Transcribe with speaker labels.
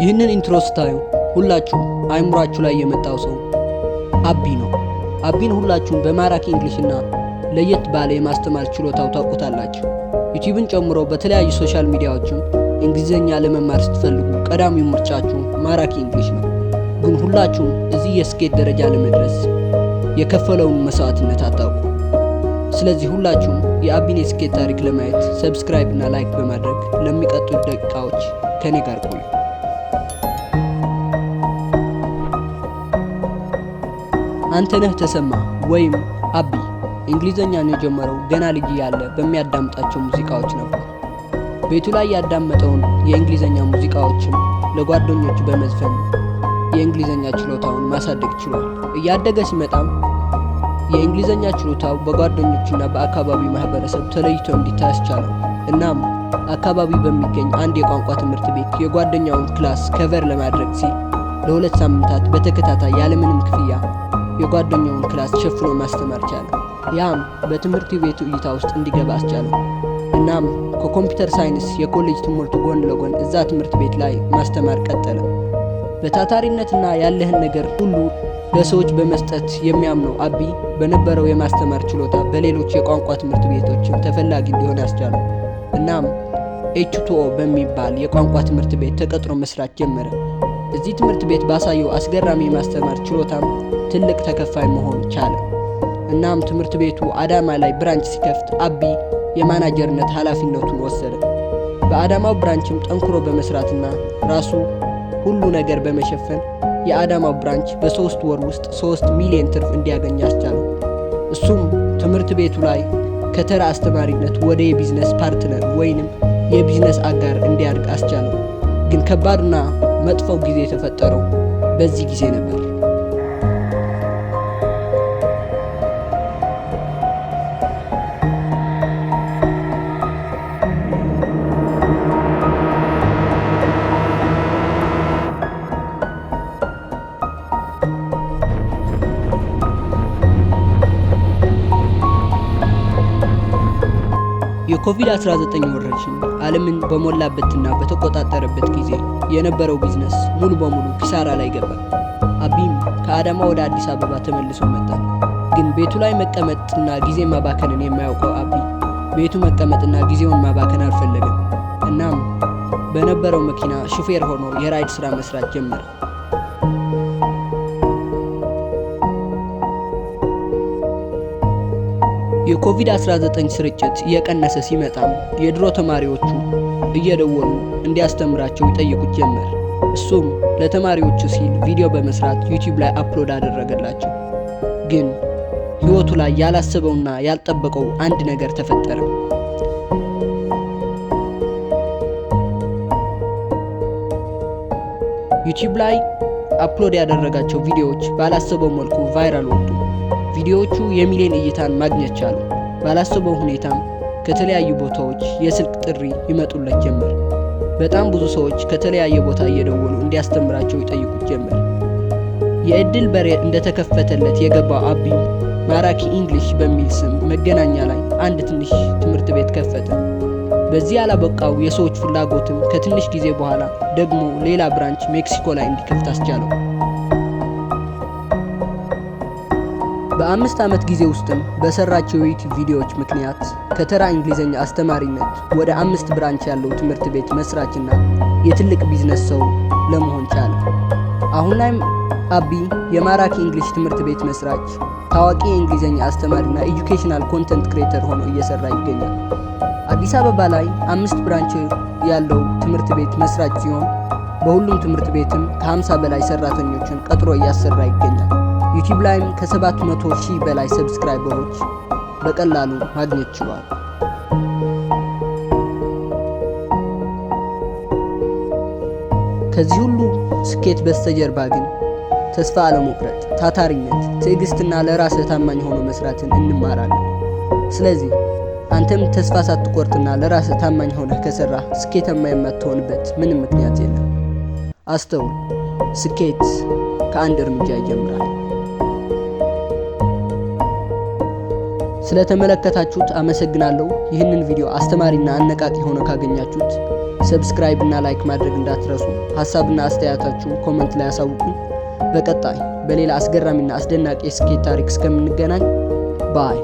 Speaker 1: ይህንን ኢንትሮ ስታዩ ሁላችሁም አይምሯችሁ ላይ የመጣው ሰው አቢ ነው። አቢን ሁላችሁም በማራኪ እንግሊሽና ለየት ባለ የማስተማር ችሎታው ታውቁታላችሁ። ዩቲዩብን ጨምሮ በተለያዩ ሶሻል ሚዲያዎችም እንግሊዝኛ ለመማር ስትፈልጉ ቀዳሚው ምርጫችሁ ማራኪ እንግሊሽ ነው። ግን ሁላችሁም እዚህ የስኬት ደረጃ ለመድረስ የከፈለውን መስዋዕትነት አታውቁ። ስለዚህ ሁላችሁም የአቢን የስኬት ታሪክ ለማየት ሰብስክራይብ እና ላይክ በማድረግ ለሚቀጥሉ ደቂቃዎች ከኔ ጋር ቆዩ። አንተነህ ተሰማ ወይም አቢ እንግሊዘኛን የጀመረው ገና ልጅ ያለ በሚያዳምጣቸው ሙዚቃዎች ነበር። ቤቱ ላይ ያዳመጠውን የእንግሊዘኛ ሙዚቃዎችም ለጓደኞቹ በመዝፈን የእንግሊዘኛ ችሎታውን ማሳደግ ችሏል። እያደገ ሲመጣም የእንግሊዘኛ ችሎታው በጓደኞቹና በአካባቢው ማህበረሰብ ተለይቶ እንዲታይ አስቻለው። እናም አካባቢ በሚገኝ አንድ የቋንቋ ትምህርት ቤት የጓደኛውን ክላስ ከቨር ለማድረግ ሲል ለ2 ሳምንታት በተከታታይ ያለምንም ክፍያ የጓደኛውን ክላስ ሸፍኖ ማስተማር ቻለ። ያም በትምህርት ቤቱ እይታ ውስጥ እንዲገባ አስቻለው። እናም ከኮምፒውተር ሳይንስ የኮሌጅ ትምህርቱ ጎን ለጎን እዛ ትምህርት ቤት ላይ ማስተማር ቀጠለ። በታታሪነትና ያለህን ነገር ሁሉ ለሰዎች በመስጠት የሚያምነው አቢ በነበረው የማስተማር ችሎታ በሌሎች የቋንቋ ትምህርት ቤቶችም ተፈላጊ እንዲሆን ያስቻለው። እናም H2O በሚባል የቋንቋ ትምህርት ቤት ተቀጥሮ መስራት ጀመረ። እዚህ ትምህርት ቤት ባሳየው አስገራሚ የማስተማር ችሎታም ትልቅ ተከፋይ መሆን ቻለ። እናም ትምህርት ቤቱ አዳማ ላይ ብራንች ሲከፍት አቢ የማናጀርነት ኃላፊነቱን ወሰደ። በአዳማው ብራንችም ጠንክሮ በመስራትና ራሱ ሁሉ ነገር በመሸፈን የአዳማው ብራንች በ3 ወር ውስጥ 3 ሚሊዮን ትርፍ እንዲያገኝ አስቻለው። እሱም ትምህርት ቤቱ ላይ ከተራ አስተማሪነት ወደ የቢዝነስ ፓርትነር ወይንም የቢዝነስ አጋር እንዲያድግ አስቻለው። ግን ከባድና መጥፎው ጊዜ የተፈጠረው በዚህ ጊዜ ነበር። የኮቪድ-19 ወረርሽኝ ዓለምን በሞላበትና በተቆጣጠረበት ጊዜ የነበረው ቢዝነስ ሙሉ በሙሉ ኪሳራ ላይ ገባ። አቢም ከአዳማ ወደ አዲስ አበባ ተመልሶ መጣ። ግን ቤቱ ላይ መቀመጥና ጊዜ ማባከንን የማያውቀው አቢ ቤቱ መቀመጥና ጊዜውን ማባከን አልፈለገም። እናም በነበረው መኪና ሹፌር ሆኖ የራይድ ስራ መስራት ጀመረ። የኮቪድ-19 ስርጭት እየቀነሰ ሲመጣም የድሮ ተማሪዎቹ እየደወሉ እንዲያስተምራቸው ይጠይቁት ጀመር። እሱም ለተማሪዎቹ ሲል ቪዲዮ በመስራት ዩቲዩብ ላይ አፕሎድ አደረገላቸው። ግን ህይወቱ ላይ ያላሰበውና ያልጠበቀው አንድ ነገር ተፈጠረ። ዩቲዩብ ላይ አፕሎድ ያደረጋቸው ቪዲዮዎች ባላሰበው መልኩ ቫይራል ወጡ። ቪዲዮዎቹ የሚሊዮን እይታን ማግኘት ቻሉ። ባላሰበው ሁኔታም ከተለያዩ ቦታዎች የስልክ ጥሪ ይመጡለት ጀመር። በጣም ብዙ ሰዎች ከተለያየ ቦታ እየደወሉ እንዲያስተምራቸው ይጠይቁት ጀመር። የእድል በር እንደተከፈተለት የገባው አቢ ማራኪ እንግሊሽ በሚል ስም መገናኛ ላይ አንድ ትንሽ ትምህርት ቤት ከፈተ። በዚህ ያላበቃው የሰዎች ፍላጎትም ከትንሽ ጊዜ በኋላ ደግሞ ሌላ ብራንች ሜክሲኮ ላይ እንዲከፍት አስቻለው። በ5 ዓመት ጊዜ ውስጥም በሰራቸው የዩቲዩብ ቪዲዮዎች ምክንያት ከተራ እንግሊዘኛ አስተማሪነት ወደ 5 ብራንች ያለው ትምህርት ቤት መስራችና የትልቅ ቢዝነስ ሰው ለመሆን ቻለ። አሁን ላይም አቢ የማራኪ እንግሊሽ ትምህርት ቤት መስራች፣ ታዋቂ የእንግሊዘኛ አስተማሪና ኤጁኬሽናል ኮንተንት ክሬተር ሆኖ እየሰራ ይገኛል። አዲስ አበባ ላይ 5 ብራንች ያለው ትምህርት ቤት መስራች ሲሆን በሁሉም ትምህርት ቤትም ከ50 በላይ ሰራተኞችን ቀጥሮ እያሰራ ይገኛል። ዩቲዩብ ላይም ከ700,000 በላይ ሰብስክራይበሮች በቀላሉ ማግኘት ችሏል። ከዚህ ሁሉ ስኬት በስተጀርባ ግን ተስፋ አለመቁረጥ፣ ታታሪነት፣ ትዕግስትና ለራስህ ታማኝ ሆኖ መስራትን እንማራለን። ስለዚህ አንተም ተስፋ ሳትቆርጥና ለራስህ ታማኝ ሆነህ ከሰራህ ስኬታማ የማትሆንበት ምንም ምክንያት የለም። አስተውል፣ ስኬት ከአንድ እርምጃ ይጀምራል። ስለተመለከታችሁት አመሰግናለሁ። ይህንን ቪዲዮ አስተማሪና አነቃቂ ሆኖ ካገኛችሁት ሰብስክራይብ እና ላይክ ማድረግ እንዳትረሱ። ሐሳብና አስተያየታችሁን ኮሜንት ላይ አሳውቁኝ። በቀጣይ በሌላ አስገራሚና አስደናቂ የስኬት ታሪክ እስከምንገናኝ ባይ